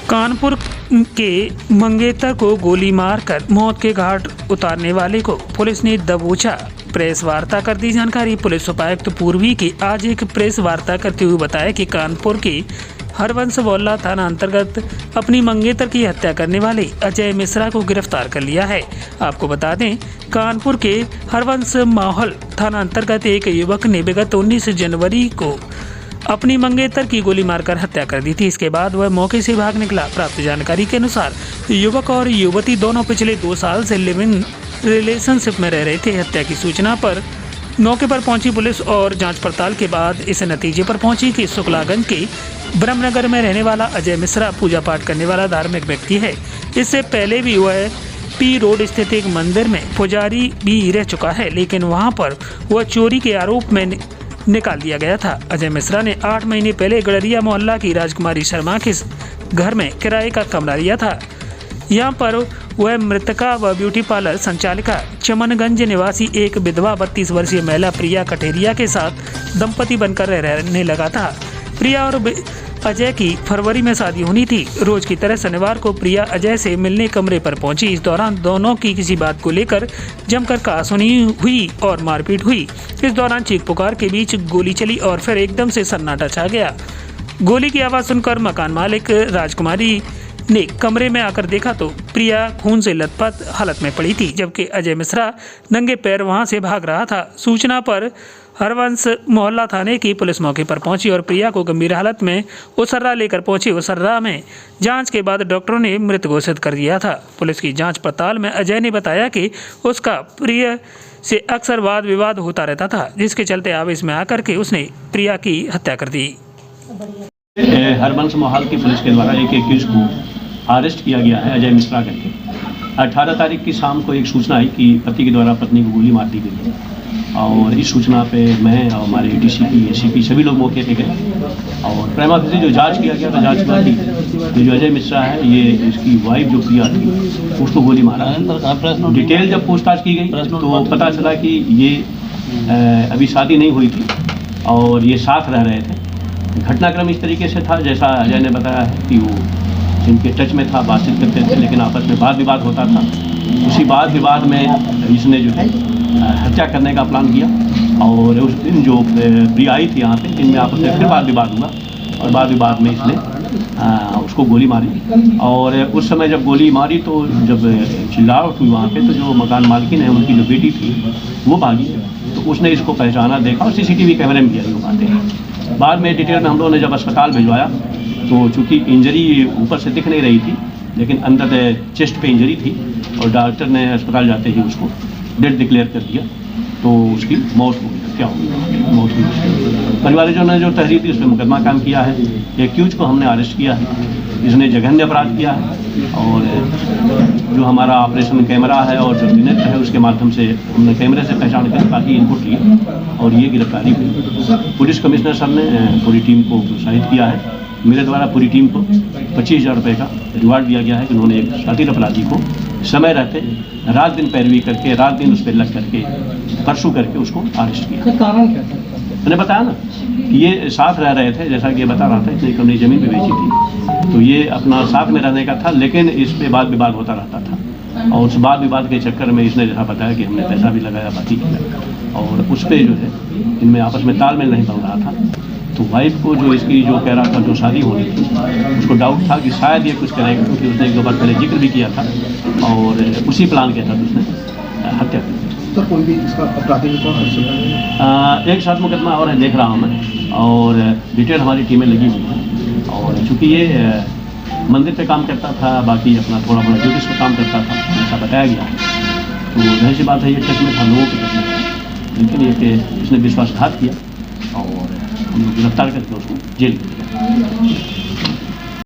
कानपुर के मंगेतर को गोली मारकर मौत के घाट उतारने वाले को पुलिस ने दबोचा। प्रेस वार्ता कर दी जानकारी। पुलिस उपायुक्त पूर्वी की आज एक प्रेस वार्ता करते हुए बताया कि कानपुर के हरवंश मोहल्ला थाना अंतर्गत अपनी मंगेतर की हत्या करने वाले अजय मिश्रा को गिरफ्तार कर लिया है। आपको बता दें, कानपुर के हरवंश माहौल थाना अंतर्गत एक युवक ने विगत 19 जनवरी को अपनी मंगेतर की गोली मारकर हत्या कर दी थी। इसके बाद वह मौके से भाग निकला। प्राप्त जानकारी के अनुसार युवक और युवती दोनों पिछले 2 साल से लिव इन रिलेशनशिप में रह रहे थे। हत्या की सूचना पर मौके पर पहुंची पुलिस और जांच पड़ताल के बाद इस नतीजे पर पहुंची कि शुक्लागंज के ब्रह्मनगर में रहने वाला अजय मिश्रा पूजा पाठ करने वाला धार्मिक व्यक्ति है। इससे पहले भी वह पी रोड स्थित एक मंदिर में पुजारी भी रह चुका है, लेकिन वहां पर वह चोरी के आरोप में निकाल दिया गया था। अजय मिश्रा ने 8 महीने पहले गड़रिया मोहल्ला की राजकुमारी शर्मा के घर में किराए का कमरा लिया था। यहाँ पर वह मृतका व ब्यूटी पार्लर संचालिका चमनगंज निवासी एक विधवा 32 वर्षीय महिला प्रिया कटेरिया के साथ दंपति बनकर रहने लगा था। प्रिया और अजय की फरवरी में शादी होनी थी। रोज की तरह शनिवार को प्रिया अजय से मिलने कमरे पर पहुंची। इस दौरान दोनों की किसी बात को लेकर जमकर कहासुनी हुई और मारपीट हुई। इस दौरान चीख पुकार के बीच गोली चली और फिर एकदम से सन्नाटा छा गया। गोली की आवाज़ सुनकर मकान मालिक राजकुमारी ने कमरे में आकर देखा तो प्रिया खून से लथपथ हालत में पड़ी थी, जबकि अजय मिश्रा नंगे पैर वहां से भाग रहा था। सूचना पर हरवंश मोहल्ला थाने की पुलिस मौके पर पहुंची और प्रिया को गंभीर हालत में उसर्रा लेकर पहुंची। उसर्रा में जांच के बाद डॉक्टरों ने मृत घोषित कर दिया था। पुलिस की जांच पड़ताल में अजय ने बताया कि उसका प्रिया से अक्सर वाद विवाद होता रहता था, जिसके चलते आवेश में आकर के उसने प्रिया की हत्या कर दी। हरवंश मोहल्ला की पुलिस के द्वारा एक एक्यूज को अरेस्ट किया गया है, अजय मिश्रा करके। 18 तारीख की शाम को एक सूचना आई कि पति के द्वारा पत्नी को गोली मार दी गई है, और इस सूचना पे मैं और हमारे डीसीपी एसीपी सभी लोग मौके पे गए और प्रेमा फेसी जो जांच किया गया था, जांच हुआ कि जो अजय मिश्रा है ये इसकी वाइफ जो प्रिया थी उसको गोली मारा है। डिटेल जब पूछताछ की गई तो पता चला कि ये अभी शादी नहीं हुई थी और ये साथ रह रहे थे। घटनाक्रम इस तरीके से था जैसा अजय ने बताया है कि वो जिनके टच में था, बातचीत करते थे, लेकिन आपस में वाद विवाद होता था। उसी वाद विवाद में इसने जो है हत्या करने का प्लान किया और उस दिन जो प्रिया आई थी यहाँ पे, इनमें आपस में फिर वाद विवाद हुआ और वाद विवाद में इसने उसको गोली मारी। और उस समय जब गोली मारी तो जब चिल्लाहट हुई वहाँ पे, तो जो मकान मालकिन है उनकी जो बेटी थी वो भागी, तो उसने इसको पहचाना, देखा और सीसीटीवी कैमरे में किया वो बातें। बाद में डिटेल में हम लोगों ने जब अस्पताल भिजवाया तो चूँकि इंजरी ऊपर से दिख नहीं रही थी, लेकिन अंदर चेस्ट पे इंजरी थी और डॉक्टर ने अस्पताल जाते ही उसको डेड डिक्लेयर कर दिया, तो उसकी मौत हो गई। क्या हुई? मौत हुई। परिवारजनों ने जो तहरीर थी उस पर मुकदमा काम किया है। एक्यूज को हमने अरेस्ट किया है, इसने जघन्य अपराध किया है और जो हमारा ऑपरेशन कैमरा है और जो नेट है उसके माध्यम से हमने कैमरे से पहचान कर काफ़ी इनपुट लिए और ये गिरफ्तारी हुई। पुलिस कमिश्नर सर ने पूरी टीम को प्रोत्साहित किया है। मेरे द्वारा पूरी टीम को 25,000 रुपये का रिवार्ड दिया गया है कि उन्होंने एक शातिर अपराधी को समय रहते रात दिन पैरवी करके, रात दिन उस पर लग करके, परसों करके उसको अरेस्ट किया। कारण क्या था? मैंने बताया ना कि ये साथ रह रहे थे, जैसा कि ये बता रहा था, इसने अपनी ज़मीन भी बेची थी, तो ये अपना साथ में रहने का था, लेकिन इस पर वाद विवाद होता रहता था और उस वाद विवाद के चक्कर में इसने जैसा बताया कि हमने पैसा भी लगाया, बाकी किया और उस पर जो है इनमें आपस में तालमेल नहीं बन रहा था। तो वाइफ को जो इसकी जो कह रहा था जो शादी होनी थी, उसको डाउट था कि शायद ये कुछ करेगा, क्योंकि उसने 1-2 बार पहले जिक्र भी किया था और उसी प्लान के तहत उसने हत्या की। तो कोई भी इसका अपराधी एक साथ मुकदमा और है, देख रहा हूँ मैं, और डिटेल हमारी टीमें लगी हुई हैं। और चूँकि ये मंदिर पे काम करता था, बाकी अपना थोड़ा बड़ा ज्योतिष पे काम करता था, ऐसा बताया गया है, तो जाहिर सी बात है ये टच में था, लोगों के टच में था, लेकिन ये कि इसने विश्वासघात किया और हम लोग गिरफ्तार करके उसको जेल में दिया।